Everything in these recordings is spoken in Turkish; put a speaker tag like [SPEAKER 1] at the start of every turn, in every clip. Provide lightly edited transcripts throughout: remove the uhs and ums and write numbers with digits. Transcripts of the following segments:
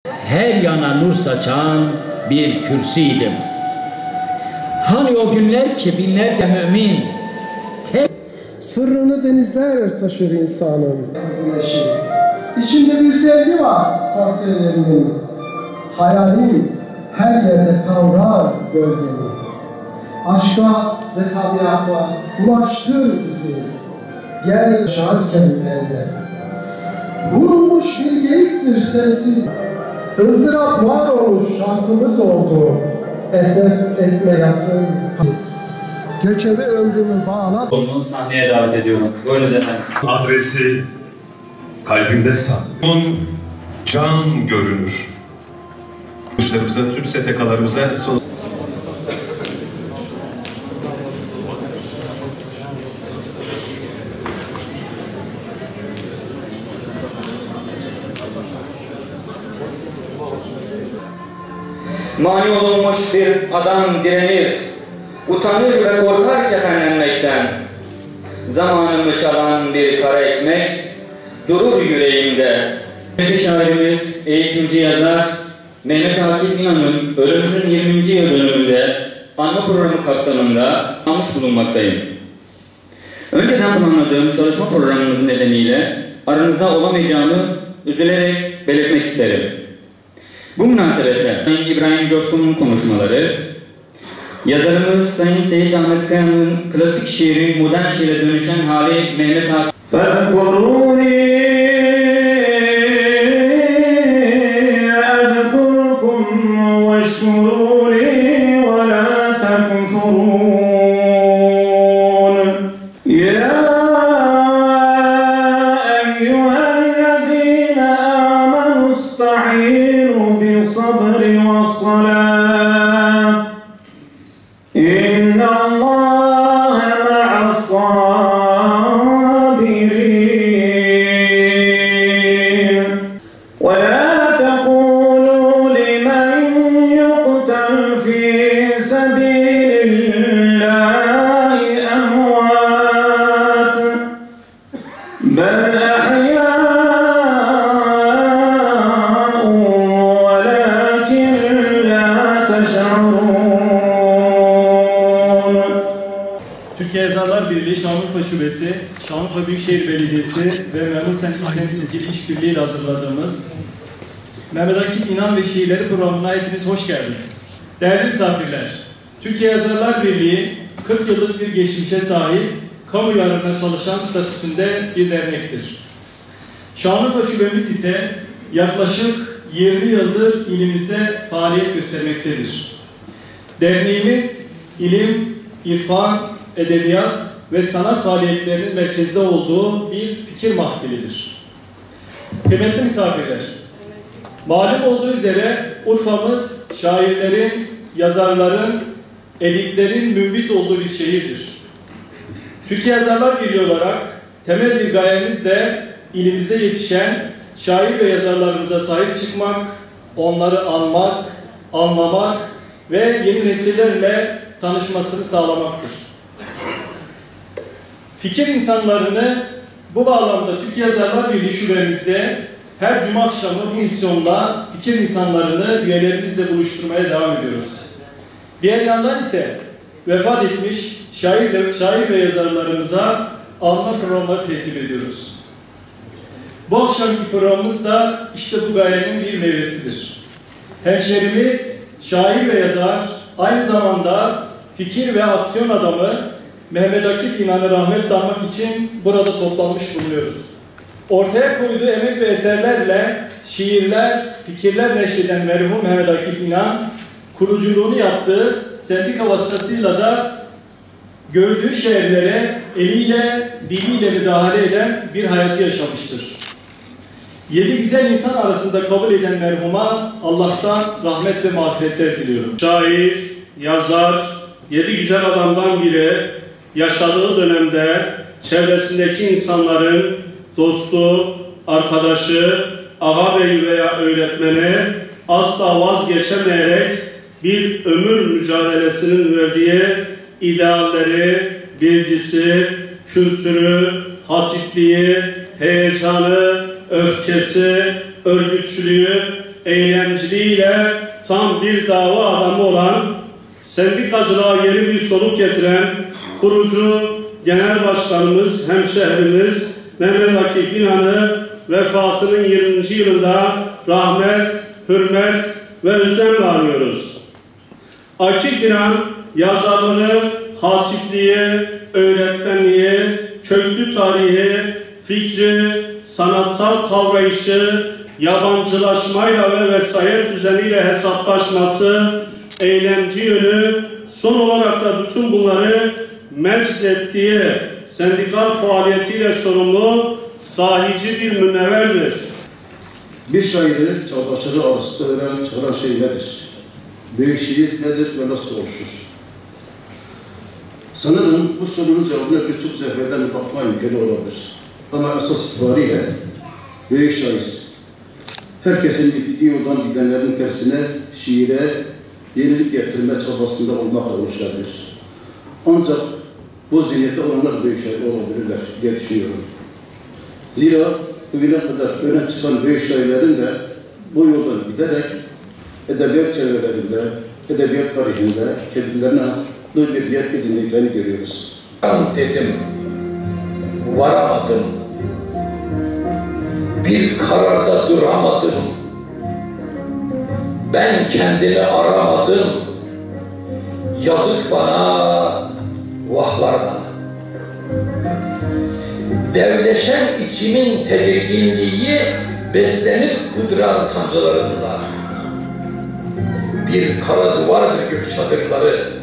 [SPEAKER 1] Her yana nur saçan bir kürsüydüm. Hani o günler ki binlerce mümin
[SPEAKER 2] sırrını denizler taşır insanın güneşi. İçinde bir sevgi var takdirlerinin. Hayalin her yerde kavrar gölgeni. Aşka ve tabiata ulaştır bizi. Gel şarken elde. Vurulmuş bir geyiktir sensiz. ızdırap var olmuş şarkımız oldu. Esef etme yasın. Göçebe ömrümü bağla.
[SPEAKER 3] Onu sahneye davet ediyorum. Buyurunuz efendim.
[SPEAKER 4] Adresi kalbimde saklıyorum. Can görünür. Kuşlarımıza, tüm STK'larımıza son...
[SPEAKER 3] Mani olunmuş bir adam direnir, utanır ve korkar kefenlenmekten. Zamanımı çalan bir kara ekmek durur yüreğimde. Şairimiz, eğitimci yazar Mehmet Akif İnan'ın ölümünün 20. yıl dönümünde anma programı kapsamında almış bulunmaktayım. Önceden planladığım çalışma programımız nedeniyle aranızda olamayacağımı üzülerek belirtmek isterim. Bu münasebetle Sayın İbrahim Coşkun'un konuşmaları, yazarımız Sayın Seyit Ahmet Kaya'nın klasik şiirin modern şiire dönüşen hali Mehmet Akif
[SPEAKER 5] Türkiye Yazarlar Birliği Şanlıurfa Şubesi, Şanlıurfa Büyükşehir Belediyesi ve Memur Sendikası temsilcili işbirliğiyle hazırladığımız Mehmet Akif İnan ve Şiirleri programına hepiniz hoş geldiniz. Değerli misafirler, Türkiye Yazarlar Birliği 40 yıllık bir geçmişe sahip, kamu yararına çalışan statüsünde bir dernektir. Şanlıurfa Şubemiz ise yaklaşık 20 yıldır ilimizde faaliyet göstermektedir. Derneğimiz ilim, irfan, edebiyat ve sanat faaliyetlerinin merkezde olduğu bir fikir mahfilidir. Kıymetli misafirler, malum olduğu üzere Urfa'mız şairlerin, yazarların, ediplerin mümbit olduğu bir şehirdir. Türkiye Yazarlar Birliği olarak temel bir gayemiz de ilimizde yetişen şair ve yazarlarımıza sahip çıkmak, onları anmak, anlamak ve yeni nesillerle tanışmasını sağlamaktır. Fikir insanlarını bu bağlamda Türkiye Yazarlar Birliği şubemizde her cuma akşamı bu misyonla fikir insanlarını üyelerimizle buluşturmaya devam ediyoruz. Diğer yandan ise vefat etmiş şair ve yazarlarımıza anma programları tertip ediyoruz. Bu akşamki programımız da işte bu gayenin bir meyvesidir. Hemşerimiz, şair ve yazar, aynı zamanda fikir ve aksiyon adamı Mehmet Akif İnan'ı rahmetle anmak için burada toplanmış bulunuyoruz. Ortaya koyduğu emek ve eserlerle şiirler, fikirler neşreden merhum Mehmet Akif İnan, kuruculuğunu yaptığı sendika vasıtasıyla da gördüğü şehirlere eliyle, diliyle müdahale eden bir hayatı yaşamıştır. 7 güzel insan arasında kabul eden merhuma Allah'tan rahmet ve mağfiretler diliyorum.
[SPEAKER 6] Şair, yazar, 7 güzel adamdan biri yaşadığı dönemde çevresindeki insanların dostu, arkadaşı, ağabeyi veya öğretmeni asla vazgeçemeyerek bir ömür mücadelesinin verdiği idealleri, bilgisi, kültürü, hatipliği, heyecanı, öfkesi, örgütçülüğü eylemciliğiyle tam bir dava adamı olan, sendikacılığa yeni bir soluk getiren kurucu Genel Başkanımız, hemşehrimiz Mehmet Akif İnan'ı vefatının 20. yılında rahmet, hürmet ve özlemle anıyoruz. Akif İnan, yazarlığı, hatipliği, öğretmenliği, köklü tarihi, fikri, sanatsal kavrayışı, yabancılaşmayla ve vesayet düzeniyle hesaplaşması, eylemci yönü, son olarak da bütün bunları meclis ettiği sendikal faaliyetiyle sorumlu sahici bir münevverdir.
[SPEAKER 7] Bir şairi çağdaşları arasında öğren çıkaran şey nedir? Büyük şiir nedir ve nasıl oluşur? Sanırım bu sorunun cevabına birçok seferden bakma imkanı olabilir. Ama esas itibariyle büyük şair, herkesin gittiği yoldan gidenlerin tersine şiire yenilik getirme çabasında olmakla oluşabilir. Ancak bu zihniyette olanlar büyük şair olabilirler diye düşünüyorum. Zira bugüne kadar öne çıkan büyük şairlerin de bu yoldan giderek edebiyat çevrelerinde, edebiyat tarihinde kendilerine haklı bir yer edindiklerini görüyoruz.
[SPEAKER 8] Dedim, varamadım, bir kararda duramadım, ben kendini aramadım, yazık bana, vahlar bana. Devleşen içimin tedirginliği beslenir kudret sancılarında. Bir kara duvardır gök çadırları,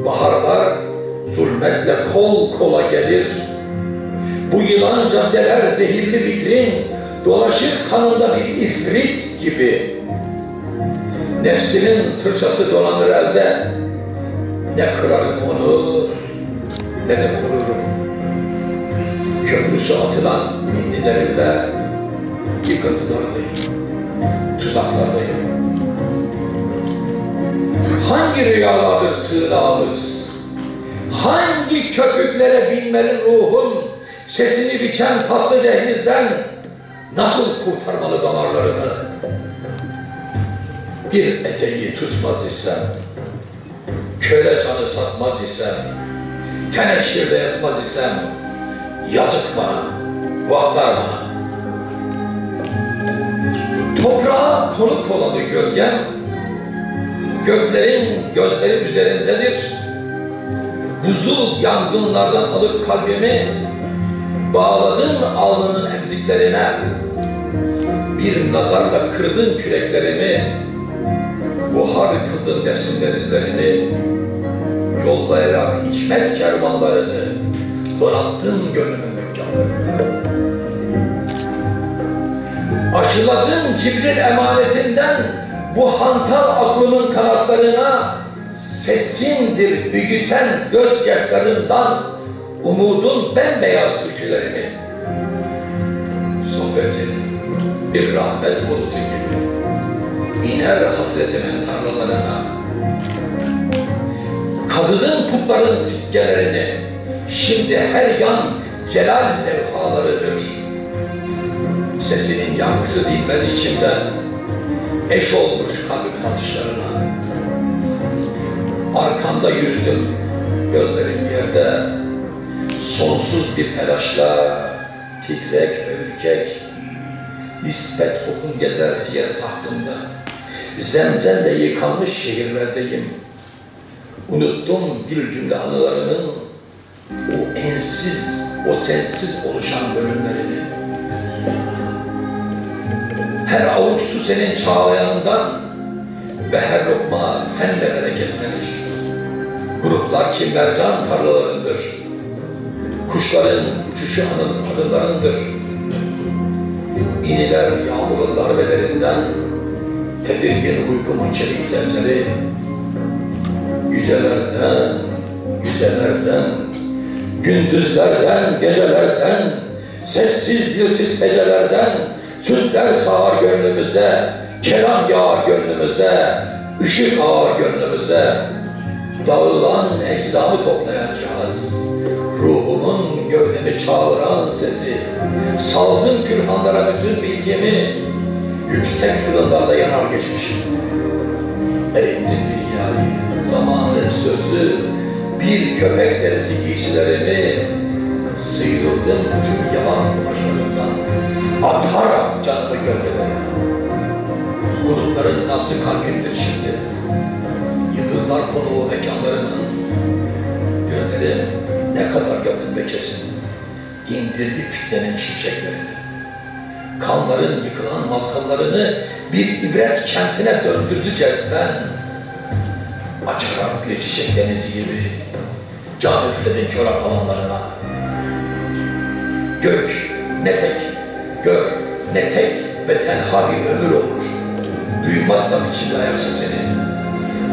[SPEAKER 8] baharlar zulmetle kol kola gelir. Bu yılan caddeler zehirli vitrin, dolaşır kanında bir ifrit gibi. Nefsinin sırçası dolanır elde, ne kırarım onu, ne de vururum. Köprüsü atılan minnilerimle yıkıntılardayım, tuzaklardayım. Hangi rüyalardır sığınağımız? Hangi köpüklere binmeli ruhum? Sesini biçen paslı dehlizden nasıl kurtarmalı damarlarını? Bir eteği tutmaz isem, köle canı satmaz isem, teneşirde yatmaz isem, yazık bana, vahlar bana. Toprağa konuk olanı gölgem, göklerin gözleri üzerindedir. Buzul yangınlardan alıp kalbimi, bağladın alnının emziklerine. Bir nazarla kırdın küreklerimi, buhar kıldın nefsin denizlerini. Yollayarak hikmet kervanlarını, donattın gönlümün mükkanlarını. Aşıladın Cibril emanetinden bu hantal aklımın kanatlarına, sesindir büyüten gözyaşlarından umudun bembeyaz türkülerini. Sohbetin bir rahmet bulutu gibi iner hasretimin tarlalarına. Kazıdığın putların sikkelerini, şimdi her yan celal levhalarıdır. Sesinin yankısı dinmez içimden, eş olmuş kalbimin atışlarına. Arkanda yürüdüm, gözlerim yerde, sonsuz bir telaşla, titrek ve ürkek, nispet kokun gezer yer tahtında, zemzemle yıkanmış şehirlerdeyim. Unuttum bir cümle anılarının, o ensiz, o sensiz oluşan bölümlerini. Her avuç su senin çağlayanından ve her lokma senle bereketlenir. Gruplar ki mercan tarlalarındır. Kuşların uçuşu adımlarındır. İniler yağmurun darbelerinden, tedirgin uykumun çelik telleri. Yücelerden, yücelerden, gündüzlerden, gecelerden, sessiz dilsiz hecelerden, sütler sağar gönlümüze, kelam yağar gönlümüze, ışık ağar gönlümüze. Dağılan eczamı toplayacağız. Ruhumun gövdemi çağıran sesi, saldım kürhanlara bütün bilgimi, yüksek fırınlarda yanar geçmişim. Eğittim dünyayı, zamanın sözü, bir köpek derisi giysilerimi, sıyrıldım tüm yalan kumaşlarından, atarak canlı gölgelerine. Bulutların nabzı kalbimdir şimdi, yıldızlar konuğu mekanlarının, gözlerim ne kadar yakın ve kesin, indirdi fitnenin şimşeklerini. Kanların yıkılan matkallarını bir ibret kentine döndürdü cezben. Açarak bir çiçek denizi gibi can üfledin çorak alanlarına. Gök ne tek, gök ne tek ve tenha bir ömür olmuş. Duymazsam içimde ayak sesini.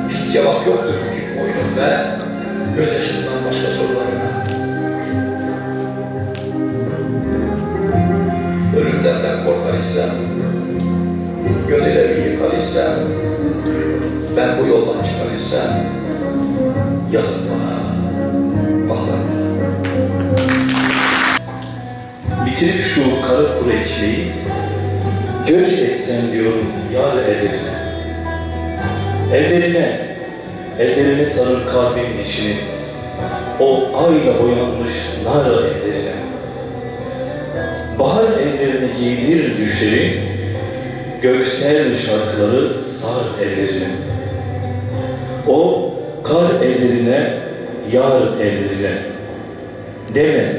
[SPEAKER 8] Hiç cevap yoktur küçük boynum ve gözyaşından başka sorularına. Ölümlerden korkar isem, gönülleri yıkar isem, ben bu yoldan çıkar isem, yazık bana, baklar bana.
[SPEAKER 9] Bitirip şu kara kuru ekmeği, göç etsem diyorum yar ellerine. Ellerine sarıp kalbimin içini, o ayla boyanmış nar ellerine. Bahar ellerine giydir düşleri, göksel şarkıları sar ellerine. O kar ellerine, yar ellerine. Deme,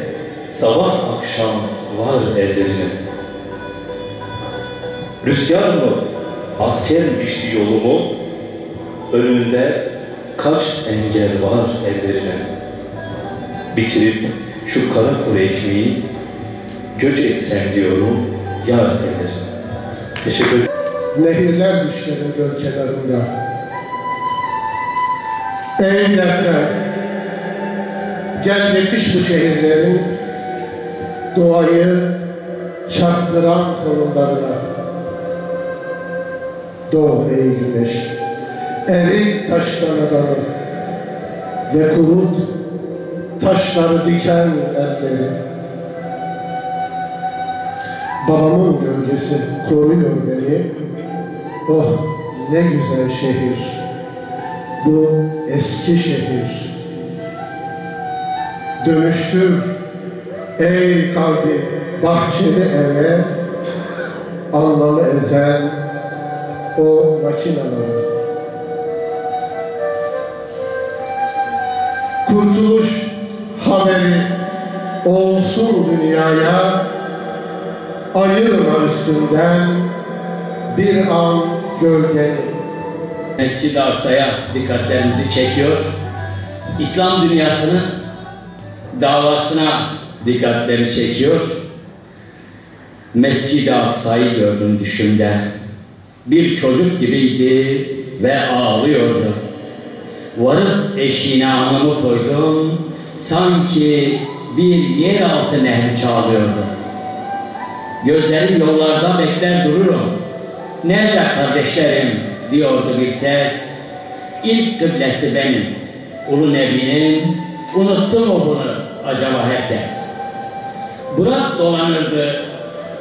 [SPEAKER 9] sabah akşam var ellerine. Rüzgar mı, asker biçti yolumu, önünde kaç engel var ellerine. Bitirip şu kara kuru ekmeği, göç etsem diyorum yar ellerine. Teşekkür ederim.
[SPEAKER 2] Nehirler düşlerin göl kenarında. Ey deprem, gel yetiş bu şehirlerin doğayı çarptıran konularına. Doğ ey güneş, erik taşlarını ve kurut taşları diken elleri. Babamın gölgesi koruyor beni. Oh ne güzel şehir, bu eski şehir. Dönüştür ey kalbi bahçeli eve, anlamı ezen o makinaları. Kurtuluş haberi olsun dünyaya, ayırma üstünden bir an gölgeni.
[SPEAKER 1] Mescid-i Aksa'ya dikkatlerimizi çekiyor. İslam dünyasının davasına dikkatleri çekiyor. Mescid-i Aksa'yı gördüm düşümde. Bir çocuk gibiydi ve ağlıyordu. Varıp eşiğine anımı koydum. Sanki bir yeraltı nehri çağlıyordu. Gözlerim yollarda bekler dururum. Nerede kardeşlerim diyordu bir ses. İlk kıblesi benim. Ulu Nebi'nin, unuttu mu bunu acaba herkes? Burak dolanırdı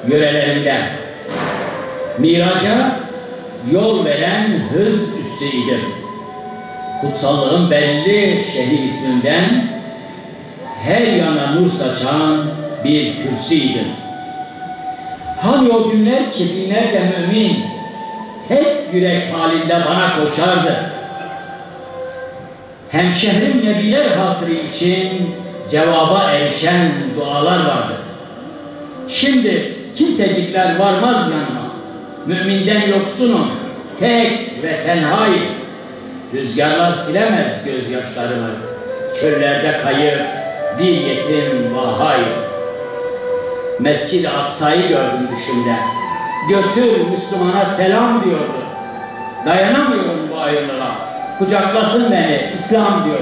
[SPEAKER 1] yörelerimden. Miraca yol veren hız üssüydüm. Kutsallığın belli şehir isminden her yana nur saçan bir kürsüydüm. Hani o günler ki binlerce mümin tek yürek halinde bana koşardı. Hemşehrim nebiler hatırı için cevaba erişen dualar vardı. Şimdi kimsecikler varmaz yanıma. Müminden yoksunum, tek ve tenhayım. Rüzgarlar silemez gözyaşlarımı. Çöllerde kayıp, bir yetim vahayım. Mescid-i Aksa'yı gördüm düşümde. Götür Müslümana selam diyordu. Dayanamıyorum bu ayrılığa. Kucaklasın beni İslam diyor.